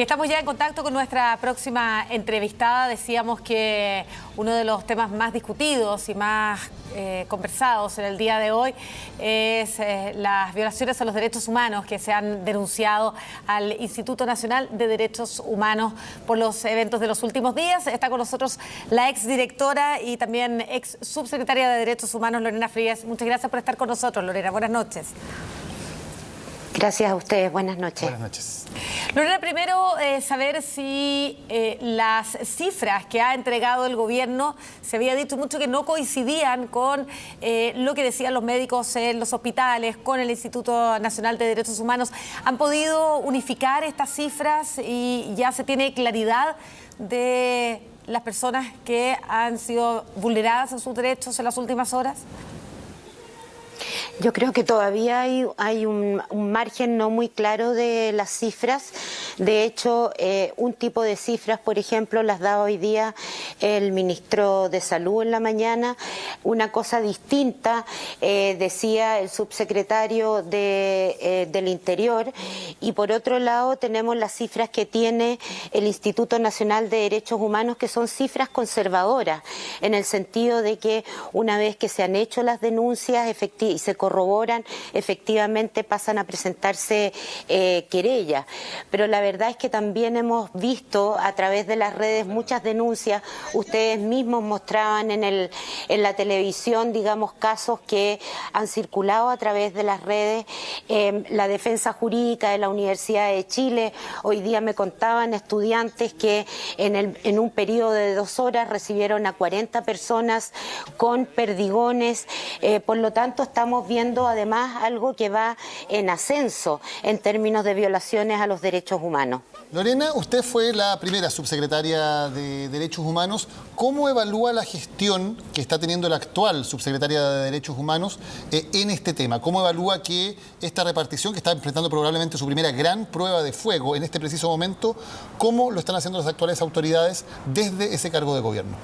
Estamos ya en contacto con nuestra próxima entrevistada. Decíamos que uno de los temas más discutidos y más conversados en el día de hoy es las violaciones a los derechos humanos que se han denunciado al Instituto Nacional de Derechos Humanos por los eventos de los últimos días. Está con nosotros la exdirectora y también ex subsecretaria de Derechos Humanos, Lorena Frías. Muchas gracias por estar con nosotros, Lorena. Buenas noches. Gracias a ustedes, buenas noches. Buenas noches. Lorena, primero saber si las cifras que ha entregado el gobierno, se había dicho mucho que no coincidían con lo que decían los médicos en los hospitales, con el Instituto Nacional de Derechos Humanos. ¿Han podido unificar estas cifras y ya se tiene claridad de las personas que han sido vulneradas en sus derechos en las últimas horas? Yo creo que todavía hay un margen no muy claro de las cifras. De hecho, un tipo de cifras, por ejemplo, las da hoy día el ministro de Salud en la mañana. Una cosa distinta decía el subsecretario del Interior. Y por otro lado tenemos las cifras que tiene el Instituto Nacional de Derechos Humanos, que son cifras conservadoras, en el sentido de que una vez que se han hecho las denuncias y se corroboran, efectivamente pasan a presentarse querellas. Pero la verdad es que también hemos visto a través de las redes muchas denuncias. Ustedes mismos mostraban en la televisión, digamos, casos que han circulado a través de las redes. La defensa jurídica de la Universidad de Chile, hoy día me contaban estudiantes que en un periodo de 2 horas recibieron a 40 personas con perdigones. Por lo tanto, estamos viendo además algo que va en ascenso en términos de violaciones a los derechos humanos. Lorena, usted fue la primera subsecretaria de Derechos Humanos. ¿Cómo evalúa la gestión que está teniendo la actual subsecretaria de Derechos Humanos en este tema? ¿Cómo evalúa que esta repartición, que está enfrentando probablemente su primera gran prueba de fuego en este preciso momento, cómo lo están haciendo las actuales autoridades desde ese cargo de gobierno?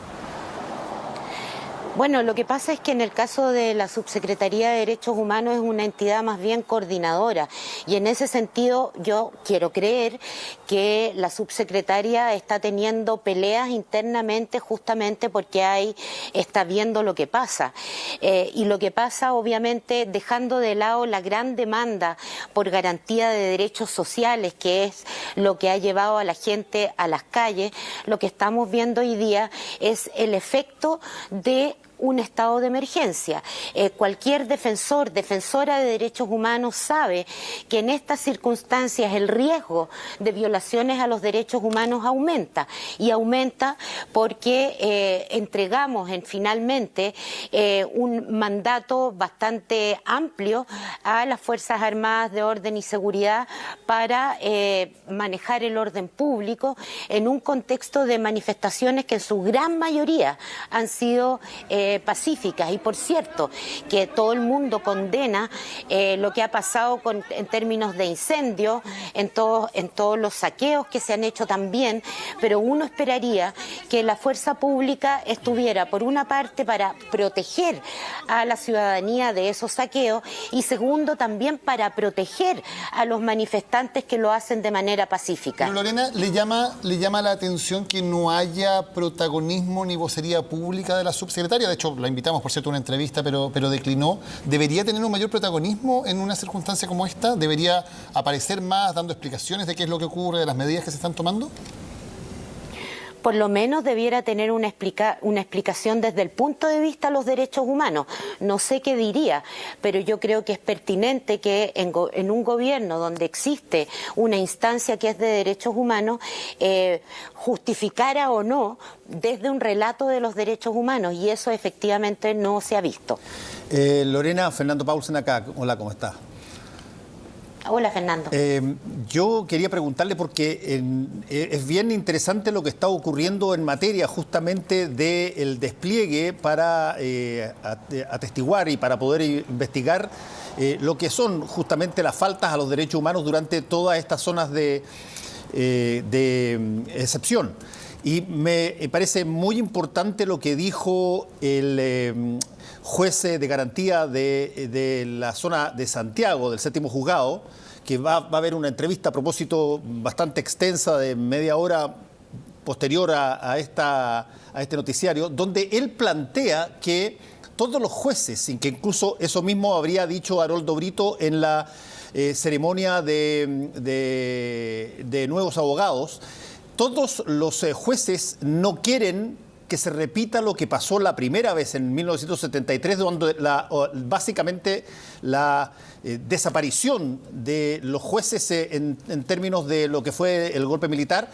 Bueno, lo que pasa es que en el caso de la Subsecretaría de Derechos Humanos es una entidad más bien coordinadora, y en ese sentido yo quiero creer que la subsecretaria está teniendo peleas internamente justamente porque está viendo lo que pasa. Y lo que pasa, obviamente, dejando de lado la gran demanda por garantía de derechos sociales, que es lo que ha llevado a la gente a las calles, lo que estamos viendo hoy día es el efecto de un estado de emergencia. Cualquier defensora de derechos humanos sabe que en estas circunstancias el riesgo de violaciones a los derechos humanos aumenta, y aumenta porque entregamos finalmente un mandato bastante amplio a las Fuerzas Armadas de Orden y Seguridad para manejar el orden público en un contexto de manifestaciones que en su gran mayoría han sido pacíficas. Y por cierto, que todo el mundo condena lo que ha pasado en términos de incendios, en todos los saqueos que se han hecho también, pero uno esperaría que la fuerza pública estuviera, por una parte, para proteger a la ciudadanía de esos saqueos, y segundo, también para proteger a los manifestantes que lo hacen de manera pacífica. Pero Lorena, ¿le llama la atención que no haya protagonismo ni vocería pública de la subsecretaria? De hecho, la invitamos, por cierto, a una entrevista, pero declinó. ¿Debería tener un mayor protagonismo en una circunstancia como esta? ¿Debería aparecer más dando explicaciones de qué es lo que ocurre, de las medidas que se están tomando? Por lo menos debiera tener una explicación desde el punto de vista de los derechos humanos. No sé qué diría, pero yo creo que es pertinente que en un gobierno donde existe una instancia que es de derechos humanos, justificara o no desde un relato de los derechos humanos, y eso efectivamente no se ha visto. Lorena, Fernando Paulsen acá. Hola, ¿cómo está? Hola, Fernando. Yo quería preguntarle porque es bien interesante lo que está ocurriendo en materia justamente del despliegue para atestiguar y para poder investigar lo que son justamente las faltas a los derechos humanos durante todas estas zonas de excepción. Y me parece muy importante lo que dijo el juez de garantía de la zona de Santiago, del 7º juzgado, que va a haber una entrevista a propósito bastante extensa de media hora posterior a este noticiario, donde él plantea que todos los jueces, sin que incluso eso mismo habría dicho Haroldo Brito en la ceremonia de nuevos abogados, todos los jueces no quieren que se repita lo que pasó la primera vez en 1973, donde básicamente la desaparición de los jueces en términos de lo que fue el golpe militar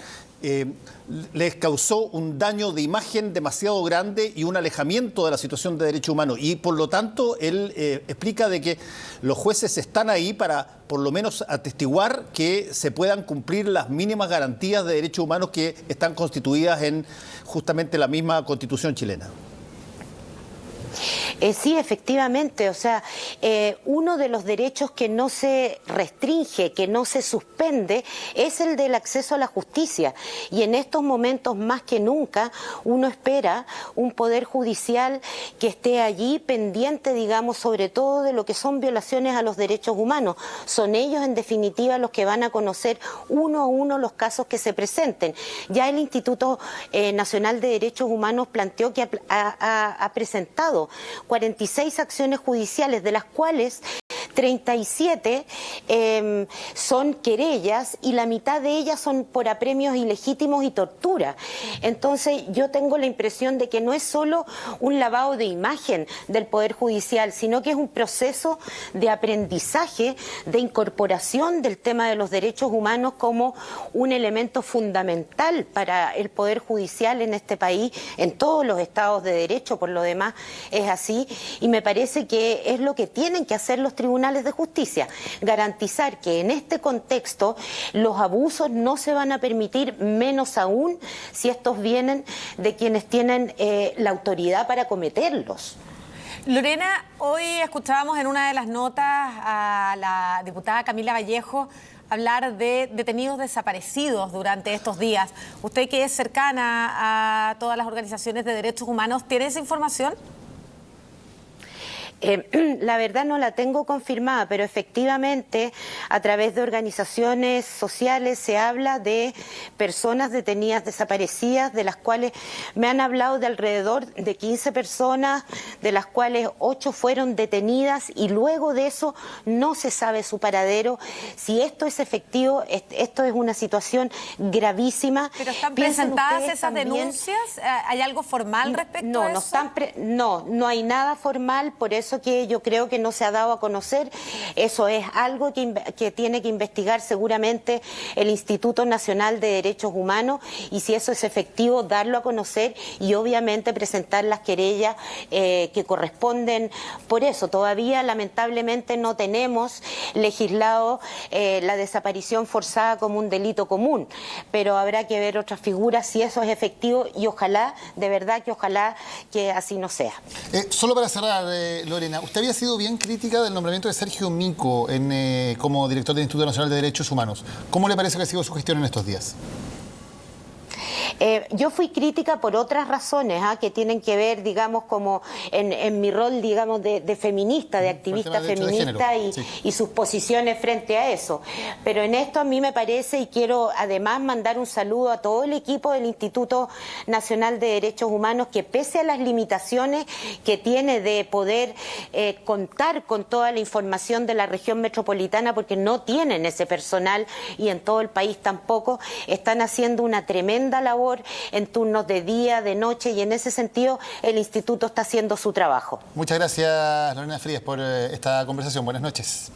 les causó un daño de imagen demasiado grande y un alejamiento de la situación de derechos humanos. Y por lo tanto, él explica de que los jueces están ahí para por lo menos atestiguar que se puedan cumplir las mínimas garantías de derechos humanos que están constituidas en justamente la misma Constitución chilena. Sí, efectivamente, o sea, uno de los derechos que no se restringe, que no se suspende, es el del acceso a la justicia. Y en estos momentos, más que nunca, uno espera un poder judicial que esté allí pendiente, digamos, sobre todo de lo que son violaciones a los derechos humanos. Son ellos, en definitiva, los que van a conocer uno a uno los casos que se presenten. Ya el Instituto Nacional de Derechos Humanos planteó que ha presentado 46 acciones judiciales, de las cuales 37 son querellas y la mitad de ellas son por apremios ilegítimos y tortura. Entonces yo tengo la impresión de que no es solo un lavado de imagen del Poder Judicial, sino que es un proceso de aprendizaje, de incorporación del tema de los derechos humanos como un elemento fundamental para el Poder Judicial en este país, en todos los estados de derecho, por lo demás es así, y me parece que es lo que tienen que hacer los tribunales de justicia, garantizar que en este contexto los abusos no se van a permitir, menos aún si estos vienen de quienes tienen la autoridad para cometerlos. Lorena, hoy escuchábamos en una de las notas a la diputada Camila Vallejo hablar de detenidos desaparecidos durante estos días. Usted, que es cercana a todas las organizaciones de derechos humanos, ¿tiene esa información? La verdad no la tengo confirmada, pero efectivamente a través de organizaciones sociales se habla de personas detenidas desaparecidas, de las cuales me han hablado de alrededor de 15 personas, de las cuales 8 fueron detenidas y luego de eso no se sabe su paradero. Si esto es efectivo, esto es una situación gravísima. ¿Pero están presentadas esas denuncias? ¿Hay algo formal respecto a eso? No hay nada formal, por eso que yo creo que no se ha dado a conocer. Eso es algo que tiene que investigar seguramente el Instituto Nacional de Derechos Humanos, y si eso es efectivo, darlo a conocer y obviamente presentar las querellas que corresponden. Por eso todavía lamentablemente no tenemos legislado la desaparición forzada como un delito común, pero habrá que ver otras figuras si eso es efectivo, y ojalá, de verdad que ojalá que así no sea. Solo para cerrar, Lorena, usted había sido bien crítica del nombramiento de Sergio Mico como director del Instituto Nacional de Derechos Humanos. ¿Cómo le parece que ha sido su gestión en estos días? Yo fui crítica por otras razones que tienen que ver, digamos, como en mi rol, digamos, de feminista, de activista feminista y sus posiciones frente a eso. Pero en esto a mí me parece, y quiero además mandar un saludo a todo el equipo del Instituto Nacional de Derechos Humanos, que pese a las limitaciones que tiene de poder contar con toda la información de la región metropolitana, porque no tienen ese personal y en todo el país tampoco, están haciendo una tremenda labor en turnos de día, de noche, y en ese sentido el instituto está haciendo su trabajo. Muchas gracias, Lorena Frías, por esta conversación. Buenas noches.